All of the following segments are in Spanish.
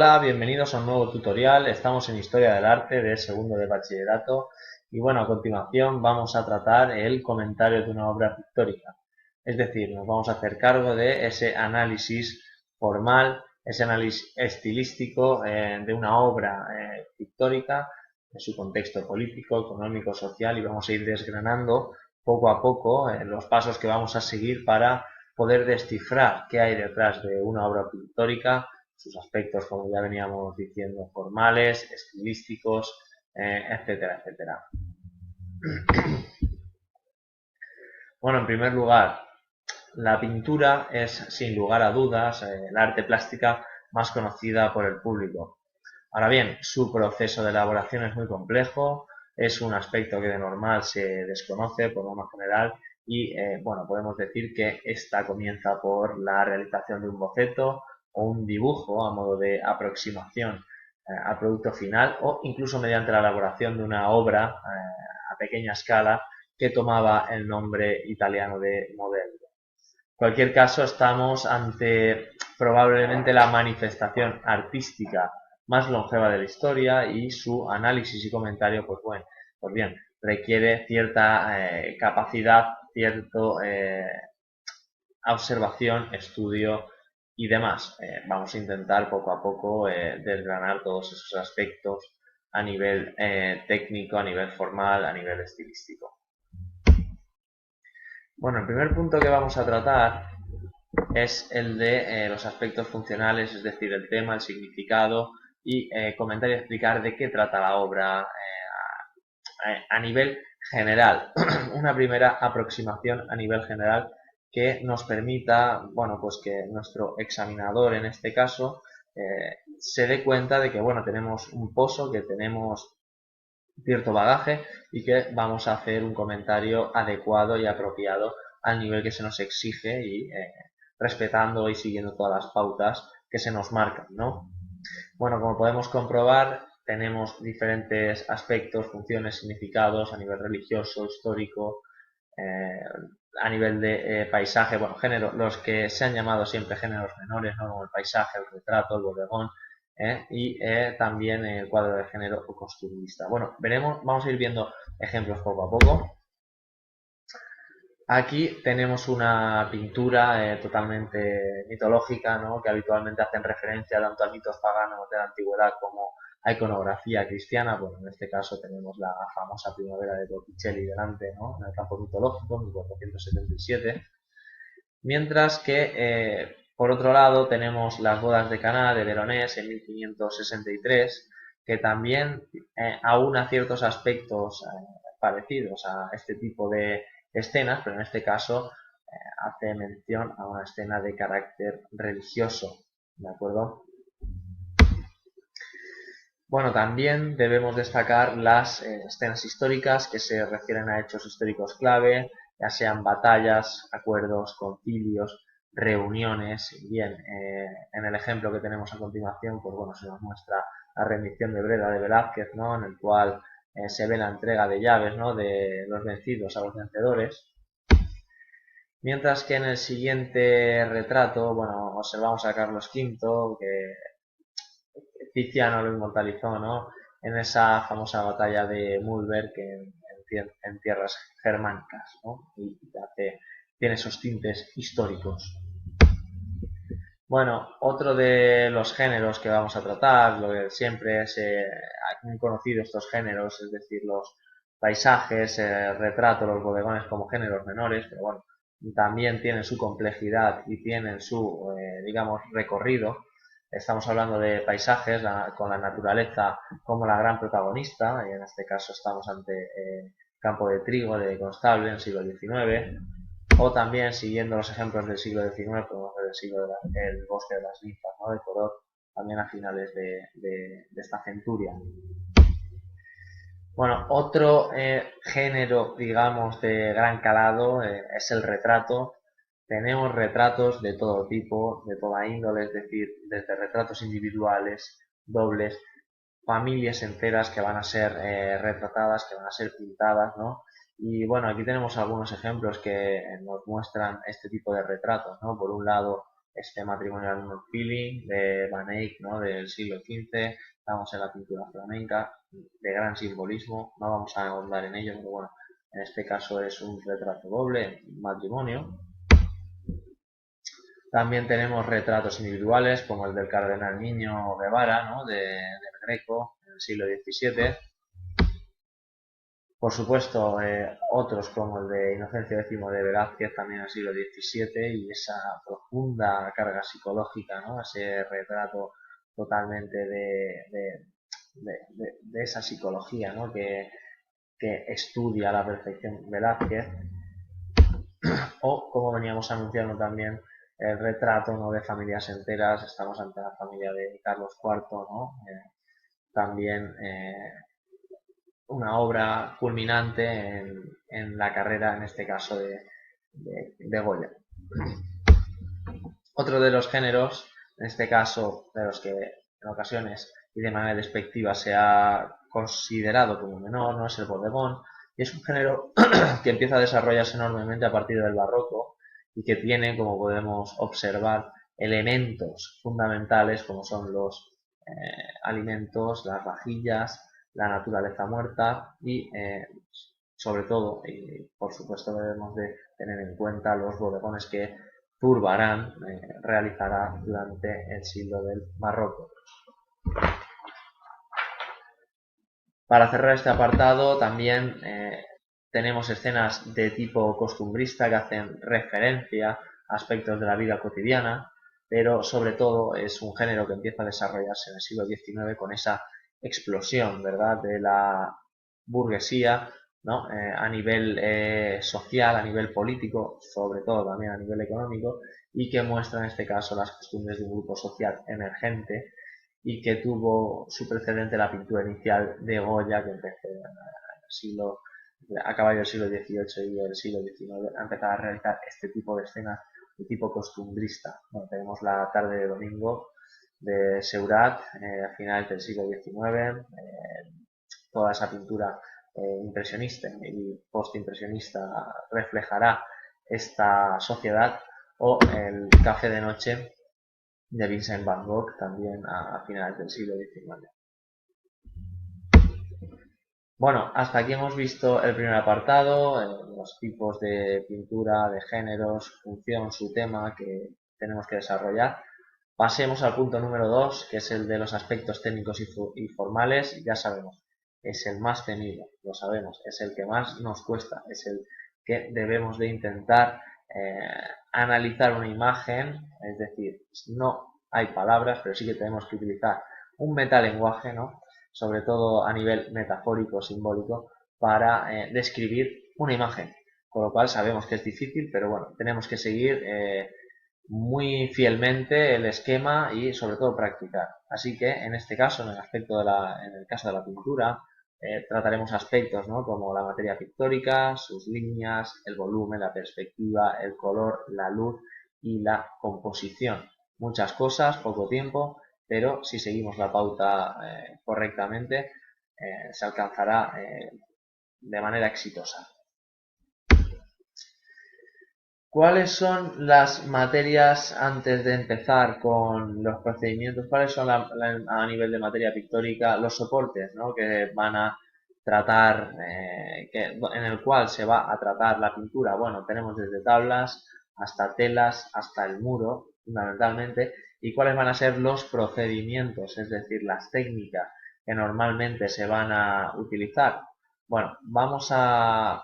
Hola, bienvenidos a un nuevo tutorial. Estamos en Historia del Arte de segundo de bachillerato y bueno, a continuación vamos a tratar el comentario de una obra pictórica. Es decir, nos vamos a hacer cargo de ese análisis formal, ese análisis estilístico de una obra pictórica, en su contexto político, económico, social, y vamos a ir desgranando poco a poco los pasos que vamos a seguir para poder descifrar qué hay detrás de una obra pictórica, sus aspectos, como ya veníamos diciendo, formales, estilísticos, etcétera, etcétera. Bueno, en primer lugar, la pintura es, sin lugar a dudas, la arte plástica más conocida por el público. Ahora bien, su proceso de elaboración es muy complejo, es un aspecto que de normal se desconoce por norma general y, bueno, podemos decir que esta comienza por la realización de un boceto o un dibujo a modo de aproximación al producto final o incluso mediante la elaboración de una obra a pequeña escala que tomaba el nombre italiano de modello. En cualquier caso, estamos ante probablemente la manifestación artística más longeva de la historia y su análisis y comentario, pues bien, requiere cierta capacidad, cierta observación, estudio y demás. Vamos a intentar poco a poco desgranar todos esos aspectos a nivel técnico, a nivel formal, a nivel estilístico. Bueno, el primer punto que vamos a tratar es el de los aspectos funcionales, es decir, el tema, el significado y comentar y explicar de qué trata la obra a nivel general. Una primera aproximación a nivel general que nos permita, bueno, pues que nuestro examinador en este caso se dé cuenta de que, bueno, tenemos un pozo, que tenemos cierto bagaje y que vamos a hacer un comentario adecuado y apropiado al nivel que se nos exige y respetando y siguiendo todas las pautas que se nos marcan, ¿no? Bueno, como podemos comprobar, tenemos diferentes aspectos, funciones, significados a nivel religioso, histórico, eh, a nivel de paisaje, bueno, género, los que se han llamado siempre géneros menores, ¿no? Como el paisaje, el retrato, el bodegón, y también el cuadro de género o costumbrista. Bueno, vamos a ir viendo ejemplos poco a poco. Aquí tenemos una pintura totalmente mitológica, ¿no? Que habitualmente hacen referencia tanto a mitos paganos de la antigüedad como a iconografía cristiana. Bueno, en este caso tenemos la famosa Primavera de Botticelli delante, ¿no? En el campo mitológico, 1477. Mientras que, por otro lado, tenemos las bodas de Caná de Veronés en 1563, que también aúna ciertos aspectos parecidos a este tipo de escenas, pero en este caso hace mención a una escena de carácter religioso, ¿de acuerdo? Bueno, también debemos destacar las escenas históricas que se refieren a hechos históricos clave, ya sean batallas, acuerdos, concilios, reuniones. Bien, en el ejemplo que tenemos a continuación, pues bueno, se nos muestra la rendición de Breda de Velázquez, ¿no? En el cual se ve la entrega de llaves, ¿no? De los vencidos a los vencedores. Mientras que en el siguiente retrato, bueno, observamos a Carlos V, que Tiziano lo inmortalizó, ¿no? En esa famosa batalla de Mühlberg en tierras germánicas, ¿no? Y tiene esos tintes históricos. Bueno, otro de los géneros que vamos a tratar, lo que siempre es muy conocido estos géneros, es decir, los paisajes, retrato, los bodegones como géneros menores, pero bueno, también tienen su complejidad y tienen su, digamos, recorrido. Estamos hablando de paisajes con la naturaleza como la gran protagonista, y en este caso estamos ante Campo de Trigo de Constable en el siglo XIX, o también, siguiendo los ejemplos del siglo XIX, podemos ver el bosque de las ninfas, ¿no? De Corot, también a finales de esta centuria. Bueno, otro género, digamos, de gran calado es el retrato. Tenemos retratos de todo tipo, de toda índole, es decir, desde retratos individuales, dobles, familias enteras que van a ser retratadas, que van a ser pintadas, ¿no? Y bueno, aquí tenemos algunos ejemplos que nos muestran este tipo de retratos, ¿no? Por un lado, este matrimonial feeling de Van Eyck, ¿no? Del siglo XV. Estamos en la pintura flamenca, de gran simbolismo, no vamos a ahondar en ello, pero bueno, en este caso es un retrato doble, un matrimonio. También tenemos retratos individuales, como el del cardenal Niño Guevara, ¿no? del Greco, en el siglo XVII. Por supuesto, otros como el de Inocencio X de Velázquez, también en el siglo XVII, y esa profunda carga psicológica, ¿no? Ese retrato totalmente de esa psicología, ¿no? que estudia a la perfección Velázquez, o como veníamos anunciando también el retrato, ¿no? de familias enteras. Estamos ante la familia de Carlos IV, ¿no? También una obra culminante en la carrera, en este caso, de Goya. Otro de los géneros, en este caso, de los que en ocasiones y de manera despectiva se ha considerado como menor, no es el bodegón, y es un género que empieza a desarrollarse enormemente a partir del barroco y que tiene, como podemos observar, elementos fundamentales como son los alimentos, las vajillas, la naturaleza muerta y sobre todo, y por supuesto debemos de tener en cuenta los bodegones que Zurbarán realizará durante el siglo del Barroco. Para cerrar este apartado también tenemos escenas de tipo costumbrista que hacen referencia a aspectos de la vida cotidiana, pero sobre todo es un género que empieza a desarrollarse en el siglo XIX con esa explosión, ¿verdad?, de la burguesía, ¿no? A nivel social, a nivel político, sobre todo también a nivel económico, y que muestra en este caso las costumbres de un grupo social emergente y que tuvo su precedente la pintura inicial de Goya, que empezó a caballo del siglo XVIII y el siglo XIX, a empezar a realizar este tipo de escenas de tipo costumbrista. Bueno, tenemos la tarde de domingo de Seurat, a finales del siglo XIX, toda esa pintura impresionista y postimpresionista reflejará esta sociedad, o el Café de Noche de Vincent Van Gogh, también a finales del siglo XIX. Bueno, hasta aquí hemos visto el primer apartado, los tipos de pintura, de géneros, función, su tema que tenemos que desarrollar. Pasemos al punto número 2, que es el de los aspectos técnicos y formales. Ya sabemos, es el más temido, lo sabemos, es el que más nos cuesta, es el que debemos de intentar analizar una imagen, es decir, no hay palabras, pero sí que tenemos que utilizar un metalenguaje, ¿no? Sobre todo a nivel metafórico, simbólico, para describir una imagen. Con lo cual sabemos que es difícil, pero bueno, tenemos que seguir muy fielmente el esquema y sobre todo practicar. Así que en este caso, en el caso de la pintura, trataremos aspectos, ¿no?, como la materia pictórica, sus líneas, el volumen, la perspectiva, el color, la luz y la composición. Muchas cosas, poco tiempo, pero si seguimos la pauta correctamente, se alcanzará de manera exitosa. ¿Cuáles son las materias, antes de empezar con los procedimientos, cuáles son a nivel de materia pictórica los soportes, ¿no?, que van a tratar, en el cual se va a tratar la pintura? Bueno, tenemos desde tablas hasta telas, hasta el muro, fundamentalmente. ¿Y cuáles van a ser los procedimientos, es decir, las técnicas que normalmente se van a utilizar? Bueno, vamos a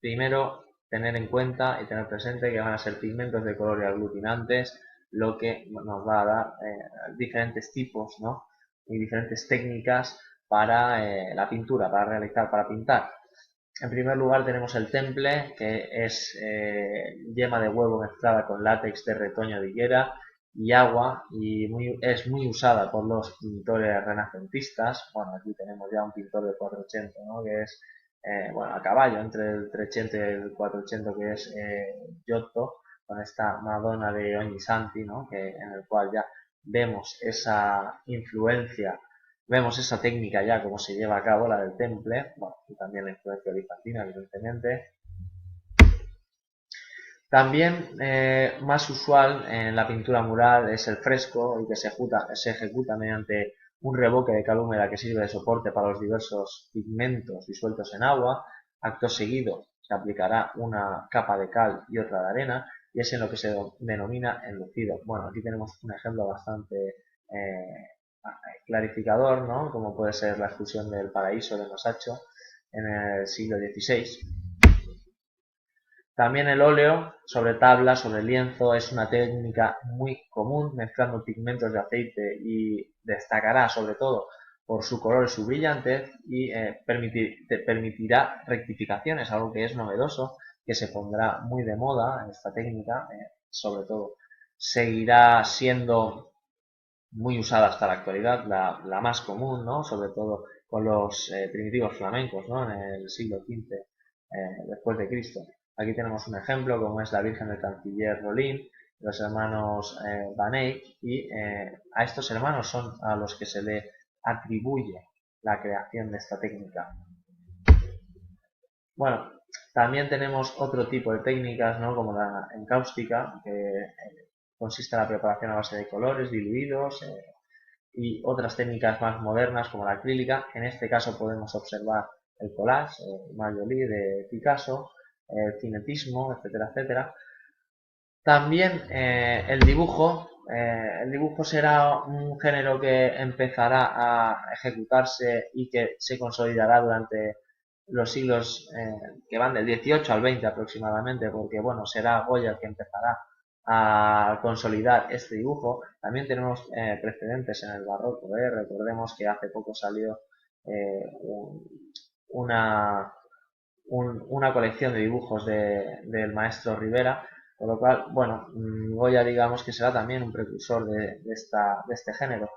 primero tener en cuenta y tener presente que van a ser pigmentos de color y aglutinantes, lo que nos va a dar diferentes tipos, ¿no?, y diferentes técnicas para la pintura, para pintar. En primer lugar tenemos el temple, que es yema de huevo mezclada con látex de retoño de higuera y agua, y es muy usada por los pintores renacentistas. Bueno, aquí tenemos ya un pintor de 480, ¿no?, que es bueno, a caballo entre el 300 y el 400, que es Giotto, con esta Madonna de Ognissanti, ¿no?, en el cual ya vemos esa influencia, vemos esa técnica ya como se lleva a cabo, la del temple, bueno, y también la influencia bizantina, evidentemente. También más usual en la pintura mural es el fresco y que se ejecuta mediante un revoque de cal húmeda que sirve de soporte para los diversos pigmentos disueltos en agua. Acto seguido se aplicará una capa de cal y otra de arena y es en lo que se denomina enlucido. Bueno, aquí tenemos un ejemplo bastante clarificador, ¿no? Como puede ser la exclusión del paraíso de Masaccio en el siglo XVI. También el óleo sobre tabla, sobre lienzo, es una técnica muy común mezclando pigmentos de aceite y destacará sobre todo por su color y su brillantez y permitirá rectificaciones, algo que es novedoso, que se pondrá muy de moda en esta técnica, sobre todo seguirá siendo muy usada hasta la actualidad, la más común, ¿no? Sobre todo con los primitivos flamencos, ¿no? En el siglo XV después de Cristo. Aquí tenemos un ejemplo como es la Virgen del Canciller Rolín, los hermanos Van Eyck, y a estos hermanos son a los que se le atribuye la creación de esta técnica. Bueno, también tenemos otro tipo de técnicas, ¿no? Como la encáustica, que consiste en la preparación a base de colores diluidos, y otras técnicas más modernas como la acrílica. En este caso podemos observar el collage, el Majolí de Picasso, el cinetismo, etcétera, etcétera. También el dibujo será un género que empezará a ejecutarse y que se consolidará durante los siglos que van del 18 al 20 aproximadamente, porque bueno, será Goya el que empezará a consolidar este dibujo. También tenemos precedentes en el barroco, recordemos que hace poco salió una, una colección de dibujos del maestro Rivera, con lo cual, bueno, Goya digamos que será también un precursor de este género.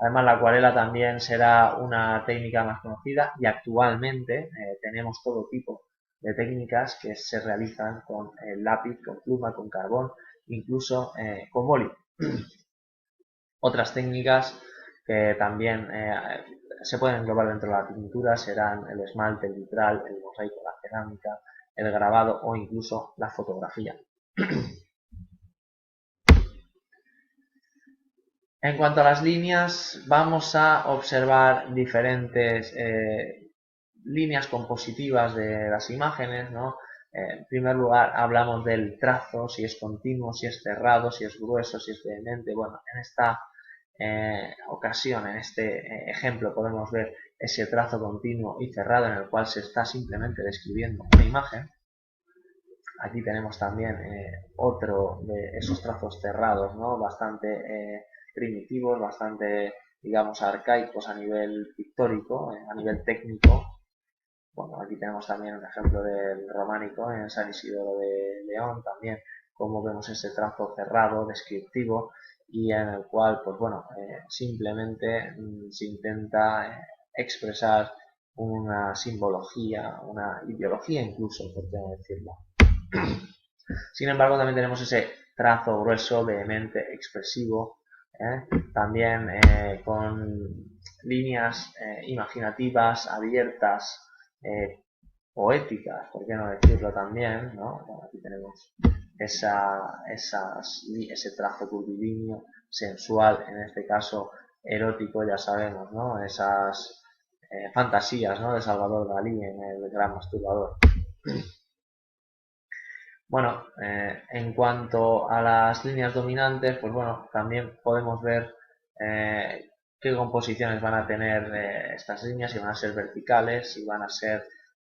Además, la acuarela también será una técnica más conocida y actualmente tenemos todo tipo de técnicas que se realizan con el lápiz, con pluma, con carbón, incluso con boli. Otras técnicas que también se pueden englobar dentro de la pintura serán el esmalte, el vitral, el mosaico, la cerámica, el grabado o incluso la fotografía. En cuanto a las líneas, vamos a observar diferentes líneas compositivas de las imágenes, ¿no? En primer lugar, hablamos del trazo, si es continuo, si es cerrado, si es grueso, si es vehemente. Bueno, en esta ocasión, en este ejemplo, podemos ver ese trazo continuo y cerrado en el cual se está simplemente describiendo una imagen. Aquí tenemos también otro de esos trazos cerrados, ¿no? Bastante primitivos, bastante, digamos, arcaicos a nivel pictórico, a nivel técnico. Bueno, aquí tenemos también un ejemplo del románico en San Isidoro de León, también como vemos ese trazo cerrado, descriptivo, y en el cual, pues bueno, simplemente se intenta expresar una simbología, una ideología incluso, por qué no decirlo. Sin embargo, también tenemos ese trazo grueso, vehemente, expresivo, también con líneas imaginativas, abiertas, poéticas, por qué no decirlo también, ¿no? Bueno, aquí tenemos ese trazo curvilíneo, sensual, en este caso erótico, ya sabemos, ¿no? Esas fantasías, ¿no? De Salvador Dalí en el Gran Masturbador. Bueno, en cuanto a las líneas dominantes, pues bueno, también podemos ver qué composiciones van a tener estas líneas, si van a ser verticales, si van a ser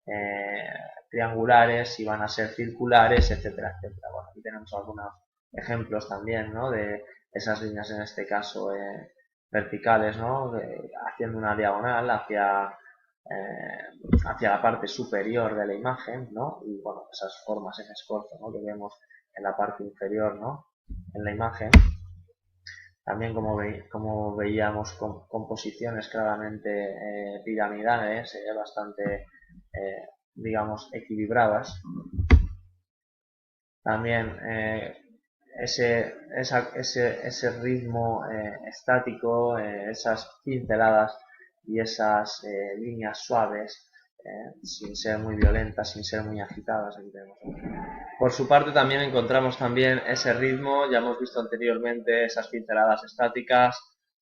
eh, triangulares, si van a ser circulares, etcétera, etcétera. Bueno, aquí tenemos algunos ejemplos también, ¿no? De esas líneas, en este caso, verticales, ¿no? Haciendo una diagonal hacia la parte superior de la imagen, ¿no? Y bueno, esas formas en escorzo, ¿no? Que vemos en la parte inferior, ¿no? En la imagen. También como veíamos composiciones claramente piramidales, bastante, digamos, equilibradas. También ese ritmo estático, esas pinceladas y esas líneas suaves sin ser muy violentas, sin ser muy agitadas. Aquí tenemos. Por su parte también encontramos también ese ritmo, ya hemos visto anteriormente esas pinceladas estáticas,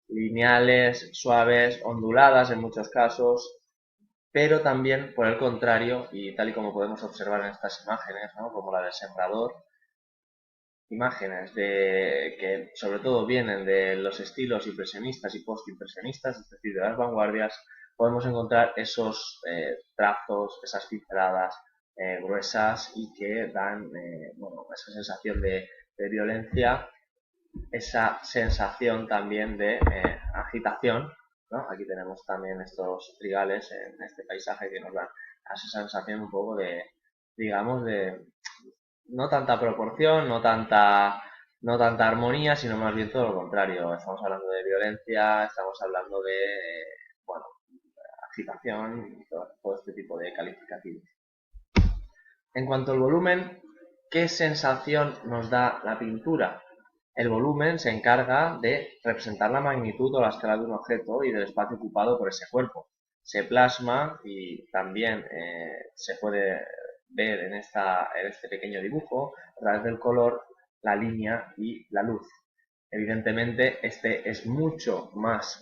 lineales, suaves, onduladas en muchos casos, pero también por el contrario, y tal y como podemos observar en estas imágenes, ¿no? Como la del sembrador, imágenes que sobre todo vienen de los estilos impresionistas y postimpresionistas, es decir, de las vanguardias, podemos encontrar esos trazos, esas pinceladas gruesas y que dan bueno, esa sensación de violencia, esa sensación también de agitación, ¿no? Aquí tenemos también estos trigales en este paisaje que nos dan esa sensación un poco de, digamos, de no tanta proporción, no tanta armonía, sino más bien todo lo contrario. Estamos hablando de violencia, estamos hablando de, bueno, agitación y todo este tipo de calificativos. En cuanto al volumen, ¿qué sensación nos da la pintura? El volumen se encarga de representar la magnitud o la escala de un objeto y del espacio ocupado por ese cuerpo. Se plasma y también se puede ver en este pequeño dibujo a través del color, la línea y la luz. Evidentemente este es mucho más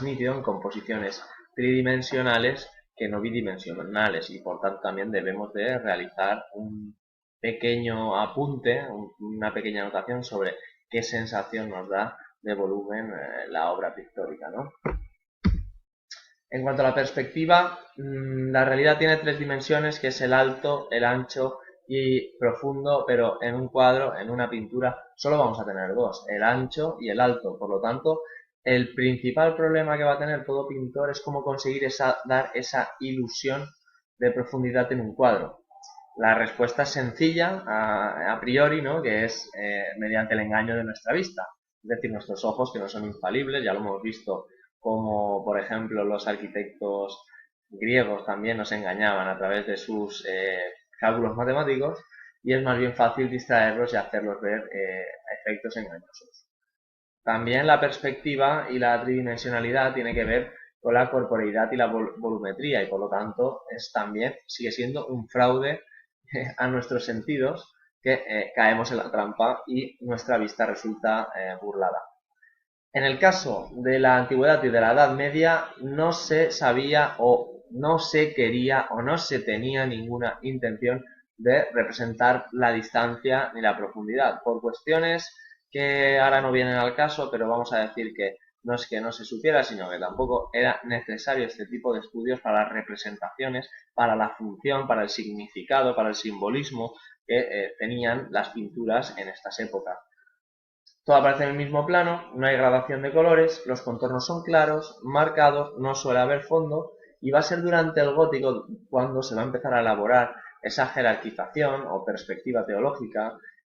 nítido en composiciones tridimensionales que no bidimensionales y por tanto también debemos de realizar un pequeño apunte, una pequeña anotación sobre qué sensación nos da de volumen la obra pictórica, ¿no? En cuanto a la perspectiva, la realidad tiene tres dimensiones, que es el alto, el ancho y profundo, pero en un cuadro, en una pintura, solo vamos a tener dos, el ancho y el alto. Por lo tanto, el principal problema que va a tener todo pintor es cómo conseguir dar esa ilusión de profundidad en un cuadro. La respuesta es sencilla, a priori, ¿no? Que es mediante el engaño de nuestra vista. Es decir, nuestros ojos, que no son infalibles, ya lo hemos visto como, por ejemplo, los arquitectos griegos también nos engañaban a través de sus cálculos matemáticos, y es más bien fácil distraerlos y hacerlos ver efectos engañosos. También la perspectiva y la tridimensionalidad tiene que ver con la corporeidad y la volumetría, y por lo tanto sigue siendo un fraude a nuestros sentidos, que caemos en la trampa y nuestra vista resulta burlada. En el caso de la antigüedad y de la Edad Media no se sabía o no se quería o no se tenía ninguna intención de representar la distancia ni la profundidad, por cuestiones que ahora no vienen al caso, pero vamos a decir que no es que no se supiera, sino que tampoco era necesario este tipo de estudios para las representaciones, para la función, para el significado, para el simbolismo que tenían las pinturas en estas épocas. Todo aparece en el mismo plano, no hay gradación de colores, los contornos son claros, marcados, no suele haber fondo, y va a ser durante el gótico cuando se va a empezar a elaborar esa jerarquización o perspectiva teológica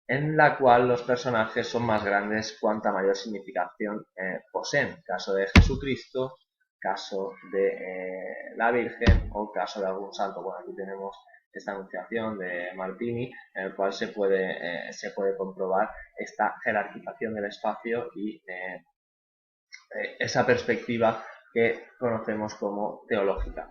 en la cual los personajes son más grandes cuanta mayor significación poseen. Caso de Jesucristo, caso de la Virgen o caso de algún santo. Bueno, aquí tenemos esta anunciación de Martini, en el cual se puede comprobar esta jerarquización del espacio y esa perspectiva que conocemos como teológica.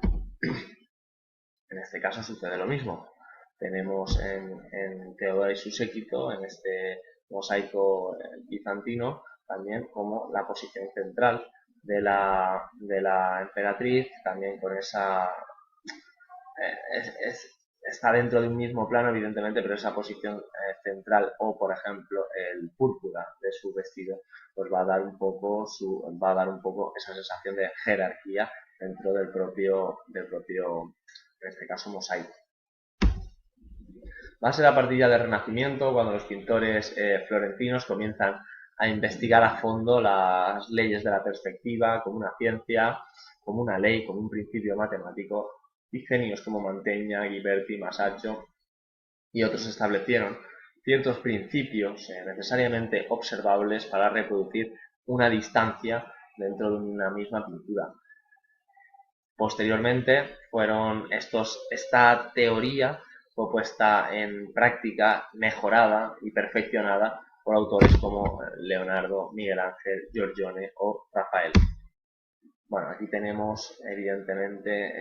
En este caso sucede lo mismo. Tenemos en Teodora y su séquito, en este mosaico bizantino, también como la posición central de la emperatriz, también con esa está dentro de un mismo plano, evidentemente, pero esa posición central, o por ejemplo el púrpura de su vestido, pues va a dar un poco esa sensación de jerarquía dentro del propio en este caso mosaico. Va a ser a partir ya del Renacimiento cuando los pintores florentinos comienzan a investigar a fondo las leyes de la perspectiva como una ciencia, como una ley, como un principio matemático, y genios como Mantegna, Ghiberti, Masaccio y otros establecieron ciertos principios necesariamente observables para reproducir una distancia dentro de una misma pintura. Posteriormente esta teoría fue puesta en práctica, mejorada y perfeccionada por autores como Leonardo, Miguel Ángel, Giorgione o Rafael. bueno, aquí tenemos evidentemente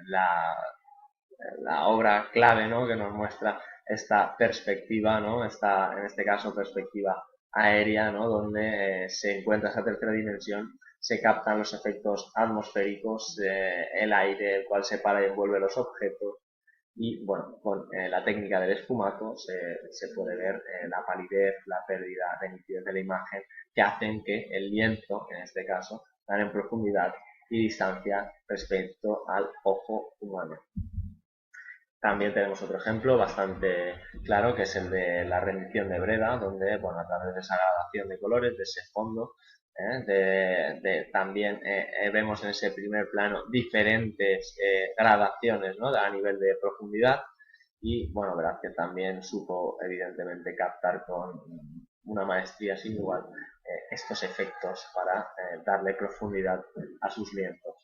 la obra clave, ¿no?, que nos muestra esta perspectiva, ¿no?, en este caso perspectiva aérea, ¿no?, donde se encuentra esa tercera dimensión, se captan los efectos atmosféricos, el aire, el cual separa y envuelve los objetos, y bueno, con la técnica del esfumato se puede ver la palidez, la pérdida de nitidez de la imagen, que hacen que el lienzo, en este caso, gane en profundidad y distancia respecto al ojo humano. También tenemos otro ejemplo bastante claro, que es el de la rendición de Breda, donde, bueno, a través de esa gradación de colores, de ese fondo, también vemos en ese primer plano diferentes gradaciones, ¿no?, a nivel de profundidad, y bueno, verás que también supo evidentemente captar con una maestría sin igual estos efectos para darle profundidad a sus lienzos.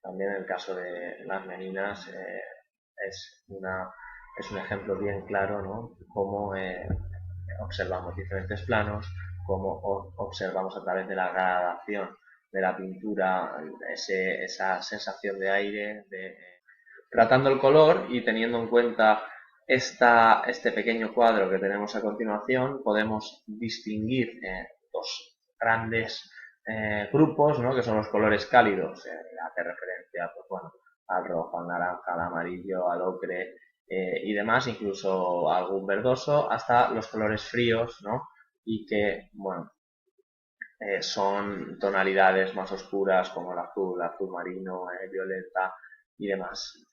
También en el caso de las meninas es, es un ejemplo bien claro, ¿no?, cómo observamos diferentes planos, cómo observamos a través de la gradación de la pintura esa sensación de aire, tratando el color y teniendo en cuenta este pequeño cuadro que tenemos a continuación, podemos distinguir dos grandes grupos, ¿no?, que son los colores cálidos, hace referencia, pues bueno, al rojo, al naranja, al amarillo, al ocre y demás, incluso algún verdoso, hasta los colores fríos, ¿no?, y que, bueno, son tonalidades más oscuras como el azul marino, violeta y demás.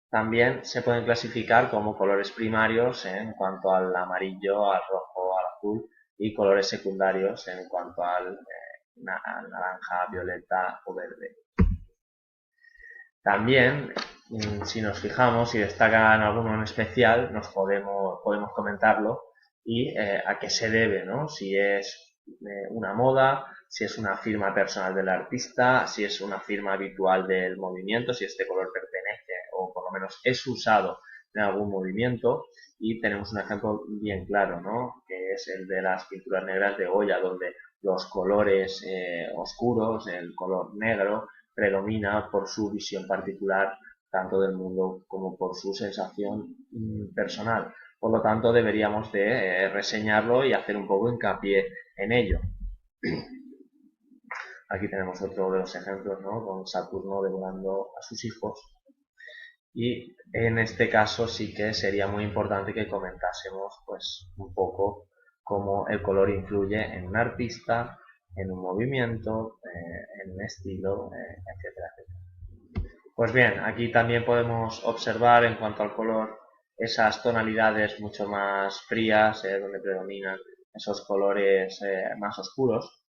También se pueden clasificar como colores primarios en cuanto al amarillo, al rojo, al azul, y colores secundarios en cuanto al naranja, violeta o verde. También, si nos fijamos y destacan alguno en especial, podemos comentarlo y a qué se debe, ¿no? Si es una moda, si es una firma personal del artista, si es una firma habitual del movimiento, si este color pertenece o por lo menos es usado en algún movimiento. Y tenemos un ejemplo bien claro, ¿no?, que es el de las pinturas negras de Goya, donde los colores oscuros, el color negro, predomina por su visión particular tanto del mundo como por su sensación personal. Por lo tanto, deberíamos de reseñarlo y hacer un poco hincapié en ello. Aquí tenemos otro de los ejemplos, ¿no?, con Saturno devorando a sus hijos. Y en este caso sí que sería muy importante que comentásemos pues un poco cómo el color influye en un artista, en un movimiento, en un estilo, etcétera, etcétera. Pues bien, aquí también podemos observar en cuanto al color esas tonalidades mucho más frías, donde predominan esos colores más oscuros.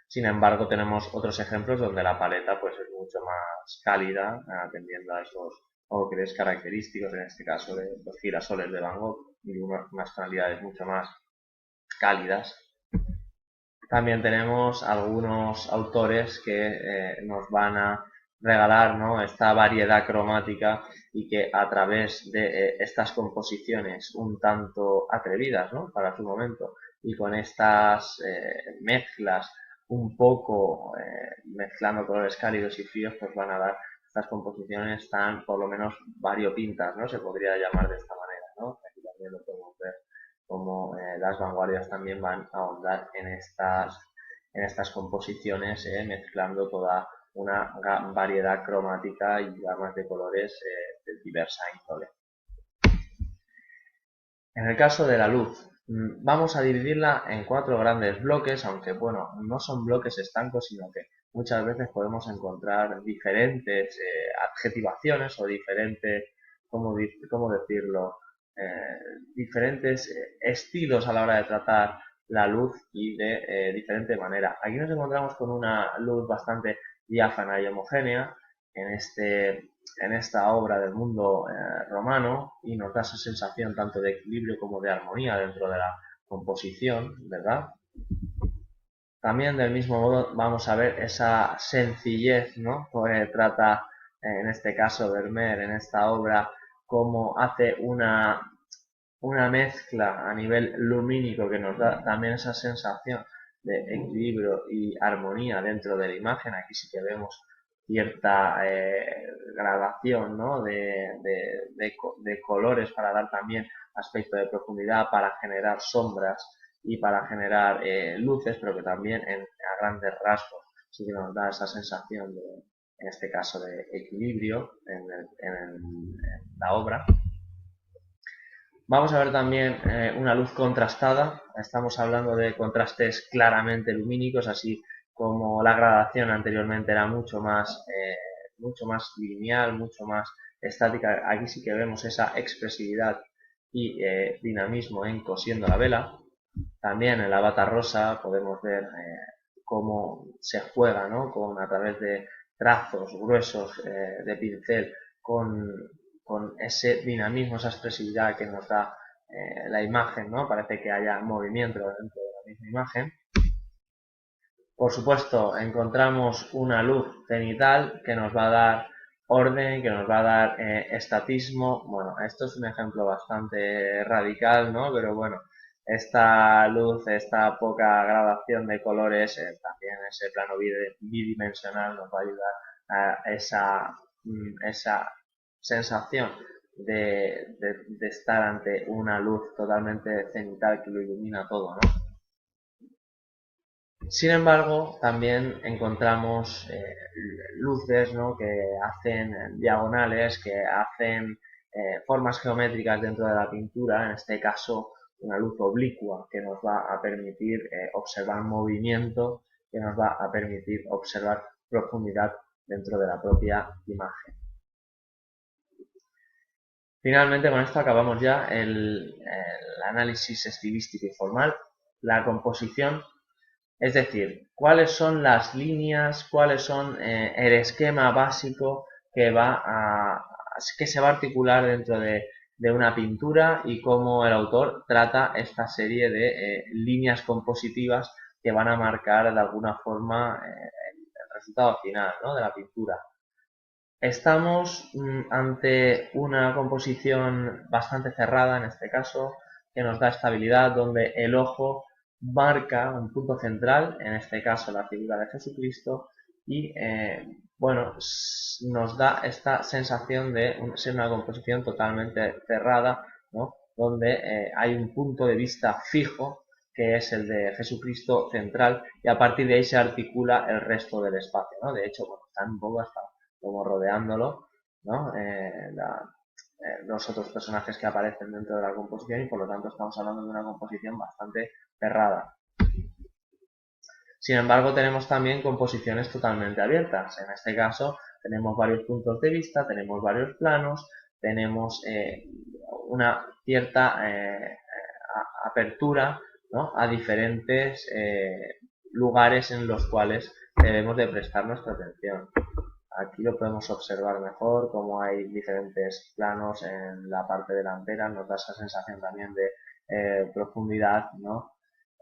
Sin embargo, tenemos otros ejemplos donde la paleta pues es mucho más cálida, atendiendo a esos ocres característicos, en este caso de los girasoles de Van Gogh, y unas tonalidades mucho más cálidas. También tenemos algunos autores que nos van a regalar, ¿no?, esta variedad cromática y que a través de estas composiciones un tanto atrevidas, ¿no?, para su momento, y con estas mezclas un poco mezclando colores cálidos y fríos, pues van a dar estas composiciones tan, por lo menos, variopintas, ¿no?, se podría llamar de esta manera, ¿no? Aquí también lo podemos ver como las vanguardias también van a ahondar en estas composiciones, mezclando toda una variedad cromática y gamas de colores de diversa índole. En el caso de la luz, vamos a dividirla en 4 grandes bloques, aunque bueno, no son bloques estancos, sino que muchas veces podemos encontrar diferentes adjetivaciones o diferentes, ¿cómo decirlo?, diferentes estilos a la hora de tratar la luz y de diferente manera. Aquí nos encontramos con una luz bastante diáfana y homogénea en esta obra del mundo romano, y nos da esa sensación tanto de equilibrio como de armonía dentro de la composición, ¿verdad? También del mismo modo vamos a ver esa sencillez, ¿no?, que trata en este caso Vermeer en esta obra, cómo hace una mezcla a nivel lumínico que nos da también esa sensación de equilibrio y armonía dentro de la imagen. Aquí sí que vemos cierta gradación, ¿no? de colores para dar también aspecto de profundidad, para generar sombras y para generar luces, pero que también a grandes rasgos sí que nos da esa sensación de, en este caso, de equilibrio en la obra. Vamos a ver también una luz contrastada. Estamos hablando de contrastes claramente lumínicos, así como la gradación anteriormente era mucho más lineal, mucho más estática. Aquí sí que vemos esa expresividad y dinamismo en cosiendo la vela. También en la bata rosa podemos ver cómo se juega, ¿no? A través de trazos gruesos de pincel con ese dinamismo, esa expresividad que nos da la imagen, ¿no? Parece que haya movimiento dentro de la misma imagen. Por supuesto, encontramos una luz cenital que nos va a dar orden, que nos va a dar estatismo. Bueno, esto es un ejemplo bastante radical, ¿no? Pero bueno, esta luz, esta poca gradación de colores, también ese plano bidimensional nos va a ayudar a esa sensación de estar ante una luz totalmente cenital que lo ilumina todo, ¿no? Sin embargo, también encontramos luces, ¿no? Que hacen diagonales, que hacen formas geométricas dentro de la pintura, en este caso una luz oblicua que nos va a permitir observar movimiento, que nos va a permitir observar profundidad dentro de la propia imagen. Finalmente, con esto acabamos ya el análisis estilístico y formal, la composición. Es decir, cuáles son las líneas, cuáles son el esquema básico que se va a articular dentro de una pintura y cómo el autor trata esta serie de líneas compositivas que van a marcar de alguna forma el resultado final, ¿no? de la pintura. Estamos ante una composición bastante cerrada en este caso, que nos da estabilidad, donde el ojo marca un punto central, en este caso la figura de Jesucristo, y bueno, nos da esta sensación de ser una composición totalmente cerrada, ¿no? Donde hay un punto de vista fijo, que es el de Jesucristo central, y a partir de ahí se articula el resto del espacio, ¿no? De hecho, bueno, están un poco hasta como rodeándolo, ¿no? Los otros personajes que aparecen dentro de la composición, y por lo tanto estamos hablando de una composición bastante cerrada. Sin embargo, tenemos también composiciones totalmente abiertas. En este caso tenemos varios puntos de vista, tenemos varios planos, tenemos una cierta apertura, ¿no? a diferentes lugares en los cuales debemos de prestar nuestra atención. Aquí lo podemos observar mejor, como hay diferentes planos en la parte delantera, nos da esa sensación también de profundidad, ¿no?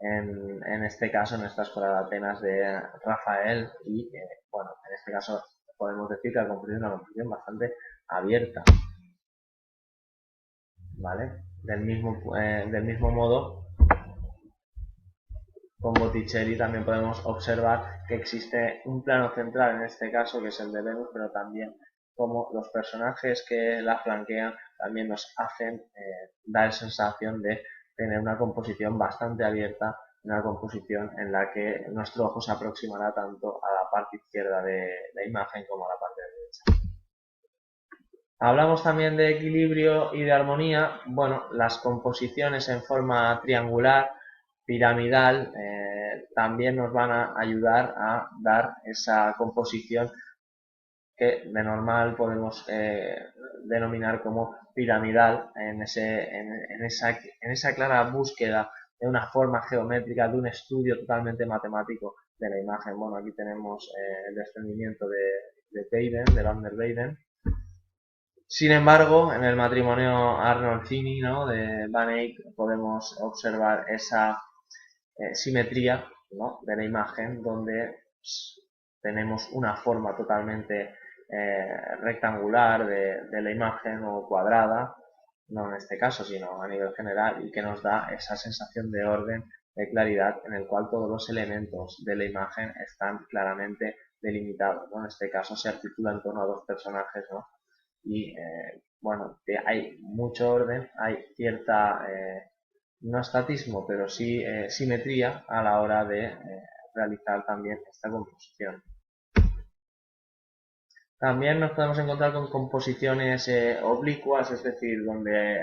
En este caso, en esta escuela de Atenas de Rafael, y bueno, en este caso podemos decir que la composición es una composición bastante abierta, ¿vale? Del mismo modo, con Botticelli también podemos observar que existe un plano central en este caso, que es el de Venus, pero también como los personajes que la flanquean también nos hacen dar sensación de tener una composición bastante abierta, una composición en la que nuestro ojo se aproximará tanto a la parte izquierda de la imagen como a la parte derecha. Hablamos también de equilibrio y de armonía. Bueno, las composiciones en forma triangular, piramidal, también nos van a ayudar a dar esa composición que de normal podemos denominar como piramidal en esa clara búsqueda de una forma geométrica, de un estudio totalmente matemático de la imagen. Bueno, aquí tenemos el desprendimiento de Beyden, de Van der Weyden. Sin embargo, en el matrimonio Arnolfini, ¿no? de Van Eyck, podemos observar esa simetría, ¿no? de la imagen, donde tenemos una forma totalmente rectangular de la imagen o cuadrada, no en este caso, sino a nivel general, y que nos da esa sensación de orden de claridad en el cual todos los elementos de la imagen están claramente delimitados, ¿no? En este caso se articula en torno a dos personajes, ¿no? Y bueno, hay mucho orden, hay cierta, no estatismo, pero sí simetría a la hora de realizar también esta composición. También nos podemos encontrar con composiciones oblicuas, es decir, donde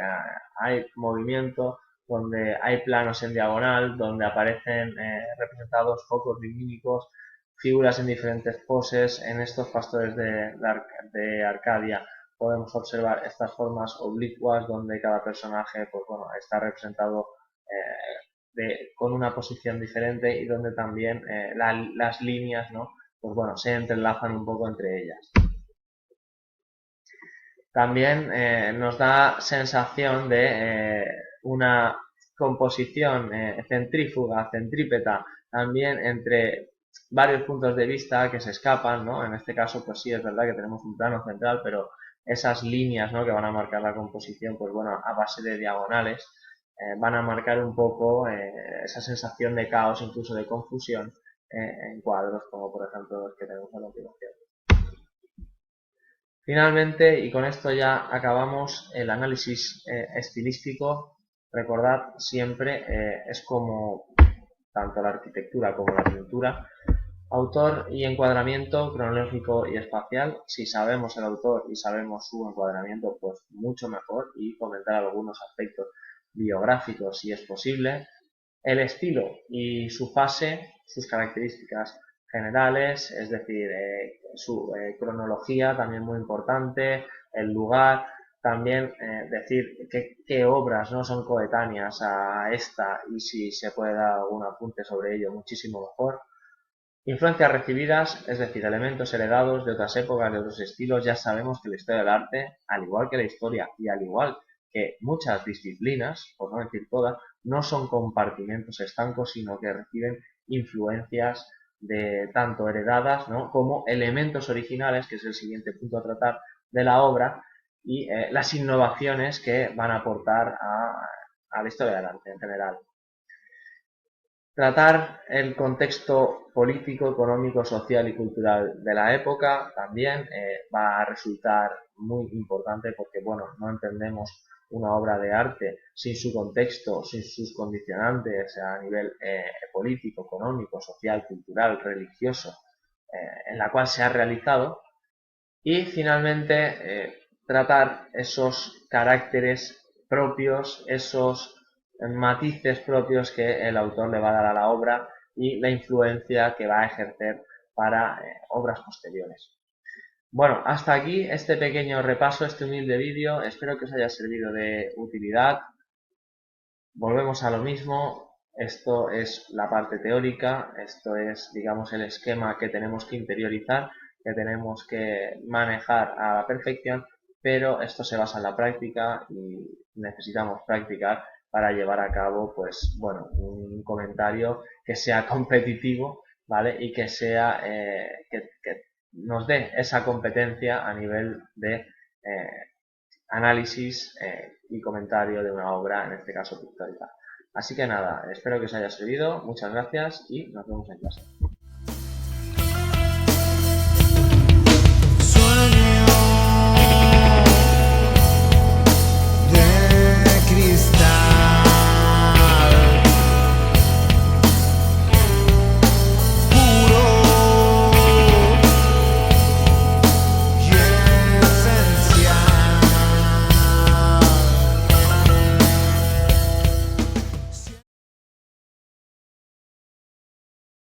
hay movimiento, donde hay planos en diagonal, donde aparecen representados focos lumínicos, figuras en diferentes poses. En estos pastores de Arcadia podemos observar estas formas oblicuas donde cada personaje pues, bueno, está representado con una posición diferente y donde también las líneas, ¿no? Pues bueno, se entrelazan un poco entre ellas. También nos da sensación de una composición centrífuga, centrípeta, también entre varios puntos de vista que se escapan, ¿no? En este caso, pues sí, es verdad que tenemos un plano central, pero esas líneas, ¿no?, que van a marcar la composición, pues bueno, a base de diagonales, van a marcar un poco esa sensación de caos, incluso de confusión, en cuadros como por ejemplo los que tenemos a continuación. Finalmente, y con esto ya acabamos el análisis estilístico. Recordad siempre, es como tanto la arquitectura como la pintura, autor y encuadramiento cronológico y espacial. Si sabemos el autor y sabemos su encuadramiento, pues mucho mejor, y comentar algunos aspectos biográficos si es posible. El estilo y su fase, sus características generales, es decir, su cronología también muy importante, el lugar, también decir qué obras no son coetáneas a esta y si se puede dar algún apunte sobre ello, muchísimo mejor. Influencias recibidas, es decir, elementos heredados de otras épocas, de otros estilos. Ya sabemos que la historia del arte, al igual que la historia y al igual que muchas disciplinas, por no decir todas, no son compartimentos estancos, sino que reciben influencias de tanto heredadas, ¿no?, como elementos originales, que es el siguiente punto a tratar de la obra, y las innovaciones que van a aportar a la historia del arte en general. Tratar el contexto político, económico, social y cultural de la época también va a resultar muy importante, porque bueno, no entendemos una obra de arte sin su contexto, sin sus condicionantes a nivel político, económico, social, cultural, religioso, en la cual se ha realizado. Y finalmente tratar esos caracteres propios, esos matices propios que el autor le va a dar a la obra y la influencia que va a ejercer para obras posteriores. Bueno, hasta aquí este pequeño repaso, este humilde vídeo. Espero que os haya servido de utilidad. Volvemos a lo mismo. Esto es la parte teórica, esto es, digamos, el esquema que tenemos que interiorizar, que tenemos que manejar a la perfección, pero esto se basa en la práctica y necesitamos practicar para llevar a cabo, pues, bueno, un comentario que sea competitivo, ¿vale? Y que sea, que nos dé esa competencia a nivel de análisis y comentario de una obra, en este caso pictórica. Así que nada, espero que os haya servido, muchas gracias y nos vemos en clase.